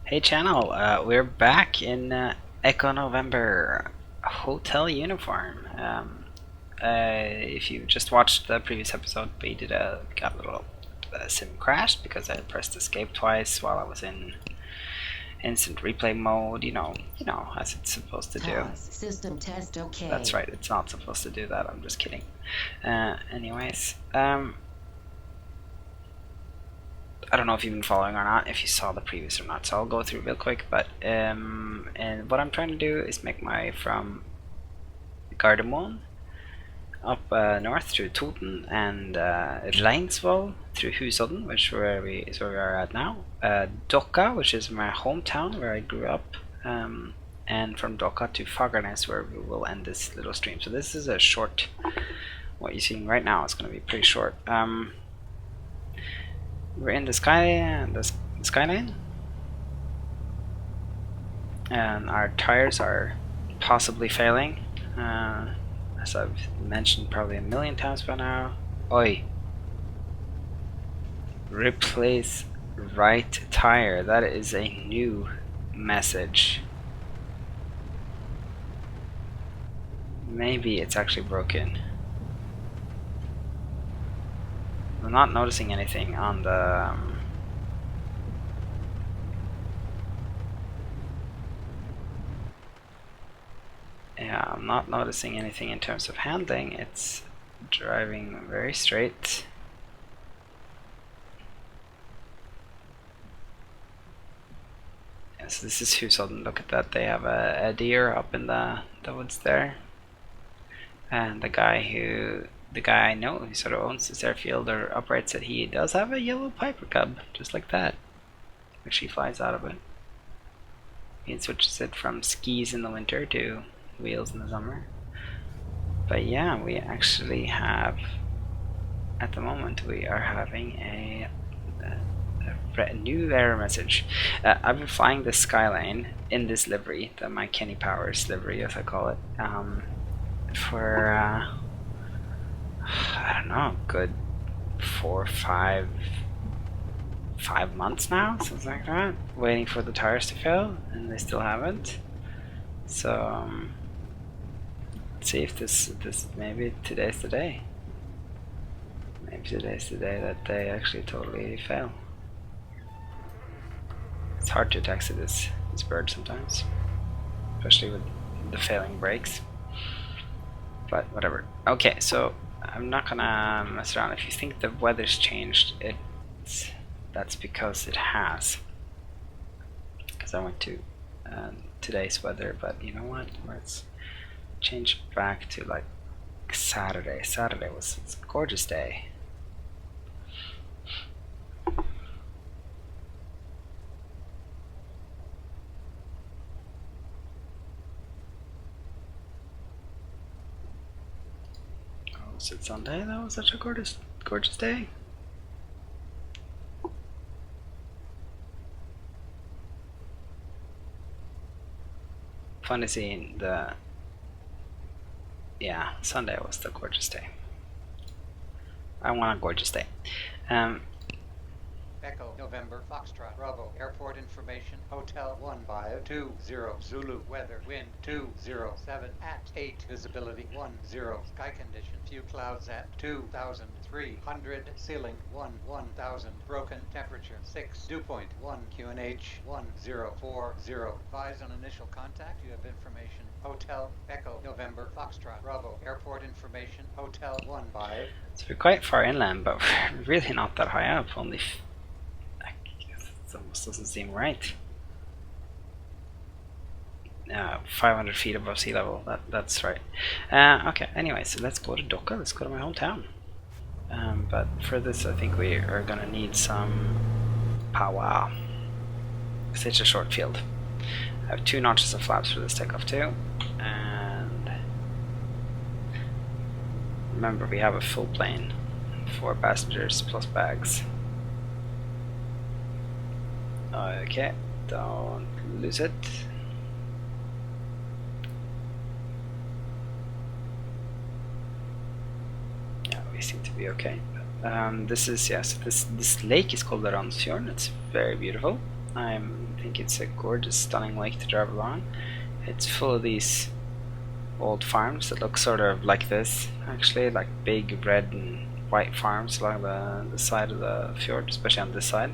Hey channel, we're back in Echo November hotel uniform. If you just watched the previous episode, we got a little sim crash because I pressed escape twice while I was in instant replay mode. You know, as it's supposed to do. System test okay. That's right, it's not supposed to do that. I'm just kidding. Anyways, I don't know if you've been following or not, if you saw the previous or not, so I'll go through real quick. But and what I'm trying to do is make my from Gardermoen up north through Toten and Reinsvoll through Husodden, which is where we are at now. Dokka, which is my hometown where I grew up, and from Dokka to Fagernes, where we will end this little stream. So this is a short. What you're seeing right now is going to be pretty short. We're in the skyline, and our tires are possibly failing, as I've mentioned probably a million times by now. Oi! Replace right tire. That is a new message. Maybe it's actually broken. I'm not noticing anything on the yeah, I'm not noticing anything in terms of handling. It's driving very straight. Yes, this is Husodden. Look at that. They have a deer up in the woods there, and the guy I know who sort of owns this airfield or operates it, he does have a yellow Piper Cub, just like that. Actually flies out of it. He switches it from skis in the winter to wheels in the summer. But yeah, we actually have, at the moment, we are having a new error message. I've been flying the Skyline in this livery, the My Kenny Powers livery, as I call it, for I don't know, good 4 or 5 months now, something like that, waiting for the tires to fail, and they still haven't. So let's see if this maybe today's the day. Maybe today's the day that they actually totally fail. It's hard to taxi this bird sometimes, especially with the failing brakes. But whatever. Okay, so I'm not gonna mess around. If you think the weather's changed, that's because it has. Because I went to today's weather, but you know what? Let's change back to like Saturday. Saturday was a gorgeous day. Was it Sunday? That was such a gorgeous day. Fun to see yeah, Sunday was the gorgeous day. I want a gorgeous day. Echo November Foxtrot Bravo Airport Information Hotel 1520 Zulu Weather Wind 207 at 8 Visibility 10 Sky Condition Few clouds at 2300 Ceiling 1000 Broken Temperature 6 Dew point 1 QNH 1040 Advise on initial contact. You have information Hotel Echo November Foxtrot Bravo Airport Information Hotel 15. So we're quite far inland, but we're really not that high up. Only it almost doesn't seem right. 500 feet above sea level. That's right. Okay. Anyway, so let's go to Dokka. Let's go to my hometown. But for this, I think we are gonna need some power. It's such a short field. I have 2 notches of flaps for this takeoff too, and remember we have a full plane, 4 passengers plus bags. Okay, don't lose it. Yeah, we seem to be okay. This is, yes, this lake is called Ransfjorden. It's very beautiful. I think it's a gorgeous, stunning lake to drive along. It's full of these old farms that look sort of like this, actually, like big red and white farms along the side of the fjord, especially on this side.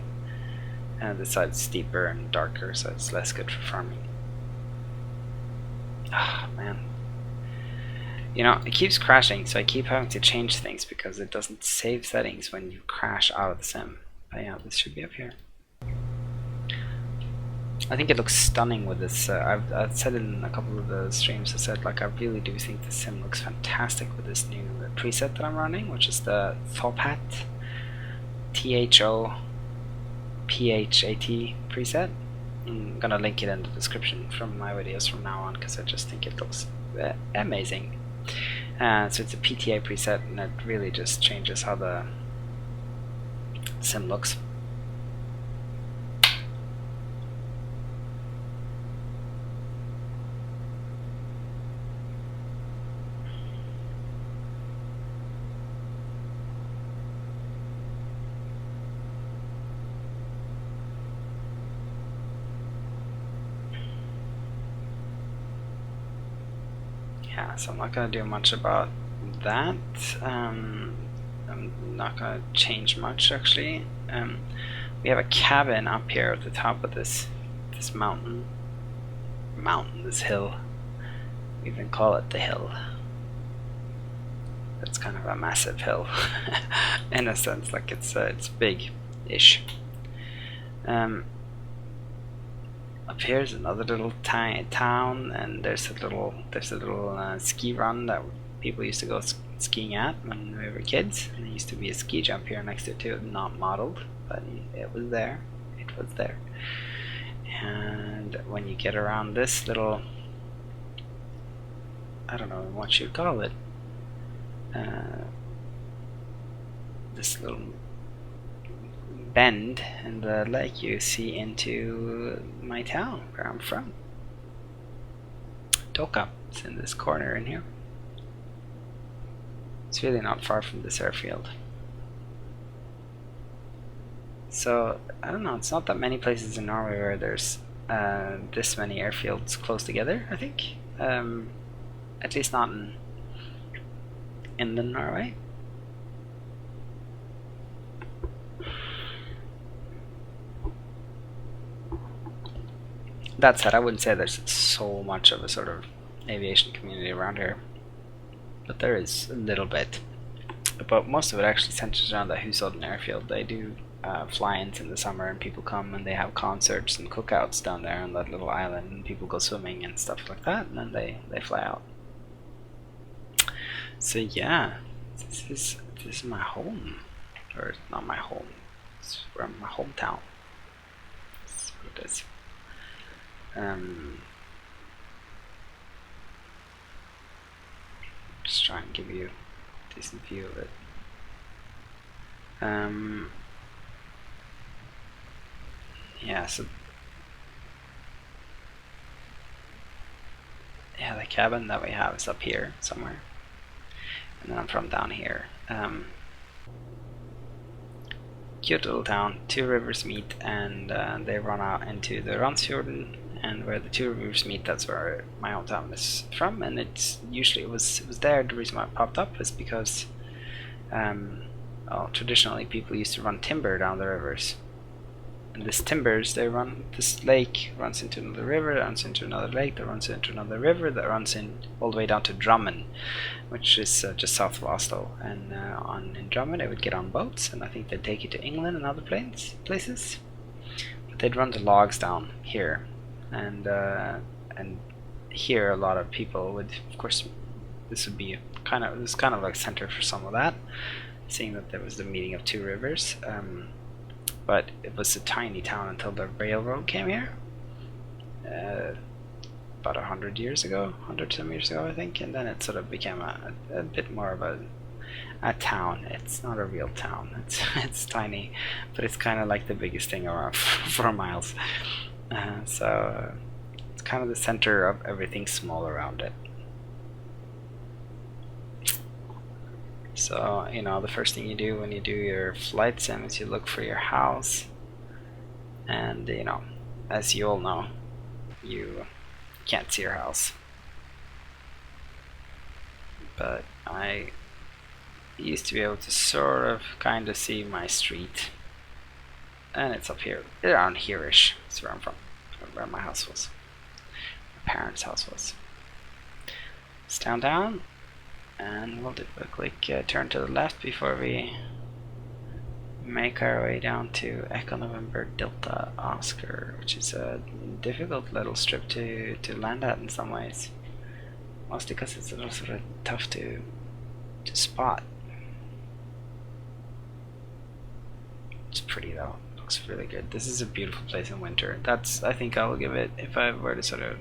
And this side's steeper and darker, so it's less good for farming. Ah, man. You know, it keeps crashing, so I keep having to change things because it doesn't save settings when you crash out of the sim. But yeah, this should be up here. I think it looks stunning with this. I've said in a couple of the streams, I said like I really do think the sim looks fantastic with this new preset that I'm running, which is the Thopat THOPHAT preset. I'm gonna link it in the description from my videos from now on because I just think it looks amazing. So it's a PTA preset, and it really just changes how the sim looks. Yeah, so I'm not going to do much about that. I'm not going to change much actually. We have a cabin up here at the top of this this hill. We even call it the hill. It's kind of a massive hill in a sense, like it's big-ish. Up here is another little tiny town, and there's a little ski run that people used to go skiing at when we were kids. And there used to be a ski jump here next to it too, not modeled, but it was there. It was there. And when you get around this little, I don't know what you'd call it, this little bend in the lake, you see into my town where I'm from. Dokka. It's in this corner in here. It's really not far from this airfield. So I don't know, it's not that many places in Norway where there's this many airfields close together, I think. At least not in inland Norway. That said, I wouldn't say there's so much of a sort of aviation community around here, but there is a little bit. But most of it actually centers around the Husodden airfield. They do fly-ins in the summer, and people come and they have concerts and cookouts down there on that little island, and people go swimming and stuff like that, and then they fly out. So yeah, this is my home, or not my home. It's from my hometown. That's what it is. Just try and give you a decent view of it. Yeah, so yeah, the cabin that we have is up here somewhere, and then I'm from down here. Cute little town. Two rivers meet, and they run out into the Randsfjorden, and where the two rivers meet, that's where my hometown is from. And it's usually it was there. The reason why it popped up was because well, traditionally people used to run timber down the rivers, and this lake runs into another river, that runs into another lake, that runs into another river, that runs in all the way down to Drammen, which is just south of Oslo. And in Drammen they would get on boats, and I think they'd take it to England and other places. But they'd run the logs down here, and here a lot of people would, of course, this would be kind of like center for some of that, seeing that there was the meeting of two rivers. But it was a tiny town until the railroad came here, about 100 years ago, 100-some years ago, I think, and then it sort of became a bit more of a town. It's not a real town. It's tiny, but it's kind of like the biggest thing around 4 miles. So it's kind of the center of everything small around it. So, you know, the first thing you do when you do your flight sim is you look for your house, and, you know, as you all know, you can't see your house. But I used to be able to sort of kind of see my street. And it's up here, around here-ish. That's where I'm from, where my house was. My parents' house was. It's down, and we'll do a quick turn to the left before we make our way down to Echo November Delta Oscar, which is a difficult little strip to land at in some ways. Mostly because it's a little sort of tough to spot. It's pretty though. Looks really good. This is a beautiful place in winter. I think I'll give it, if I were to sort of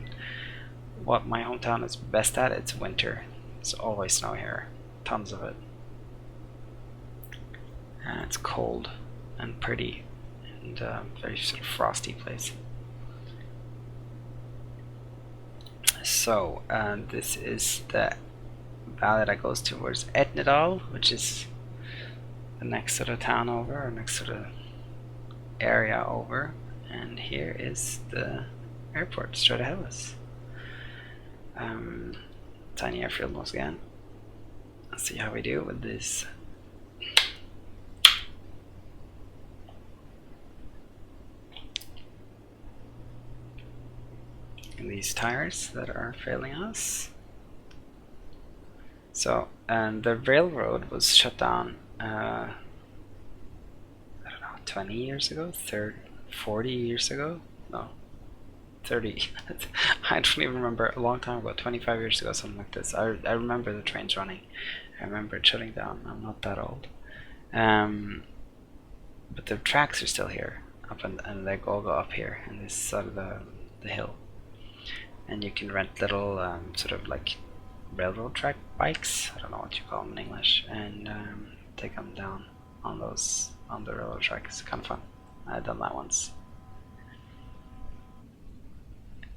what my hometown is best at, it's winter. It's always snow here, tons of it, and it's cold and pretty and very sort of frosty place. So this is the valley that goes towards Etnedal, which is the next sort of town over, or next sort of area over, and here is the airport straight ahead of us. Tiny airfield once again. Let's see how we do with this. And these tires that are failing us. So, the railroad was shut down, I don't know, 20 years ago? 40 years ago? No, 30. I don't even remember, a long time ago, 25 years ago, something like this. I remember the trains running. I remember it shutting down. I'm not that old. But the tracks are still here, and they all go up here in this side of the hill. And you can rent little sort of like railroad track bikes, I don't know what you call them in English, and take them down on the railroad track. It's kind of fun. I've done that once.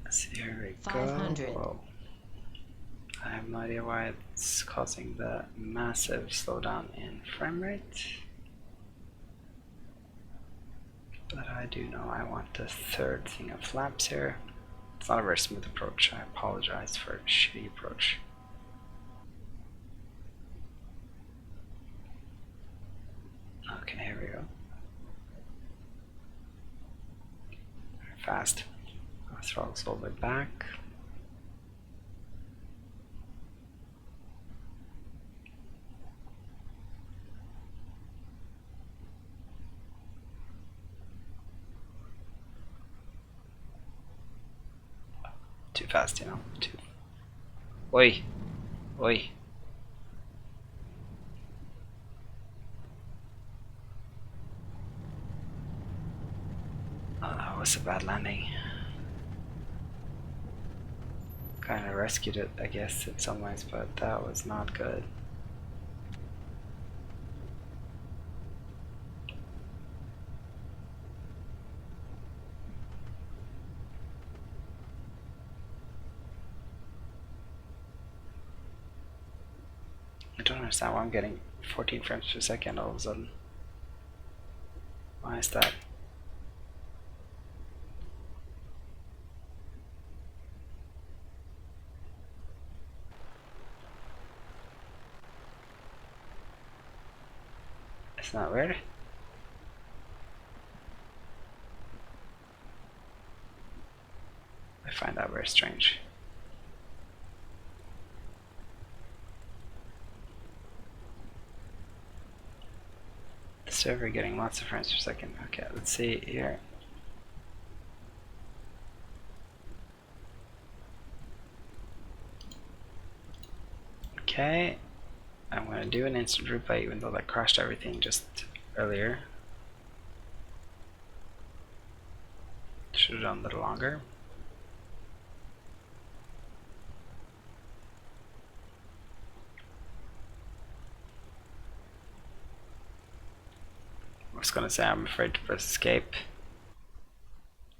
Let's see, here we 500. go. Whoa. I have no idea why it's causing the massive slowdown in frame rate, but I do know I want the third thing of flaps here. It's not a very smooth approach. I apologize for a shitty approach. Okay, here we go. Very fast. Our throttle's a little bit back. Too fast, you know. Too. Oi! Oi! Oh, that was a bad landing. Kinda rescued it, I guess, in some ways, but that was not good. I don't understand why I'm getting 14 frames per second all of a sudden. Why is that? It's not weird. I find that very strange. The server getting lots of frames per second. Okay, let's see here. Okay, I'm going to do an instant replay even though that crashed everything just earlier. Should have done a little longer. I was going to say I'm afraid to press escape,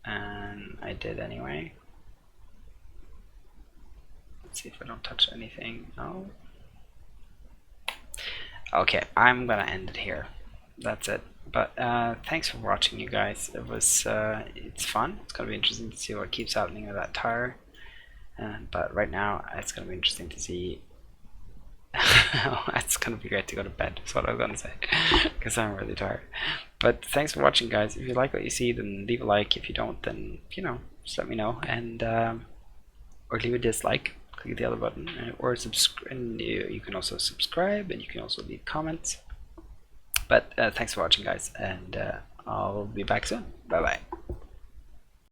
and I did anyway. Let's see if I don't touch anything. No. Okay, I'm gonna end it here. that's it. But thanks for watching, you guys. It was it's fun. It's gonna be interesting to see what keeps happening with that tire. But right now, it's gonna be interesting to see. It's gonna be great to go to bed. Is what I was gonna say, because I'm really tired. But thanks for watching, guys. If you like what you see, then leave a like. If you don't, then just let me know, and or leave a dislike. Click the other button, or subscribe. And you can also subscribe, and you can also leave comments. But thanks for watching, guys, and I'll be back soon. Bye bye.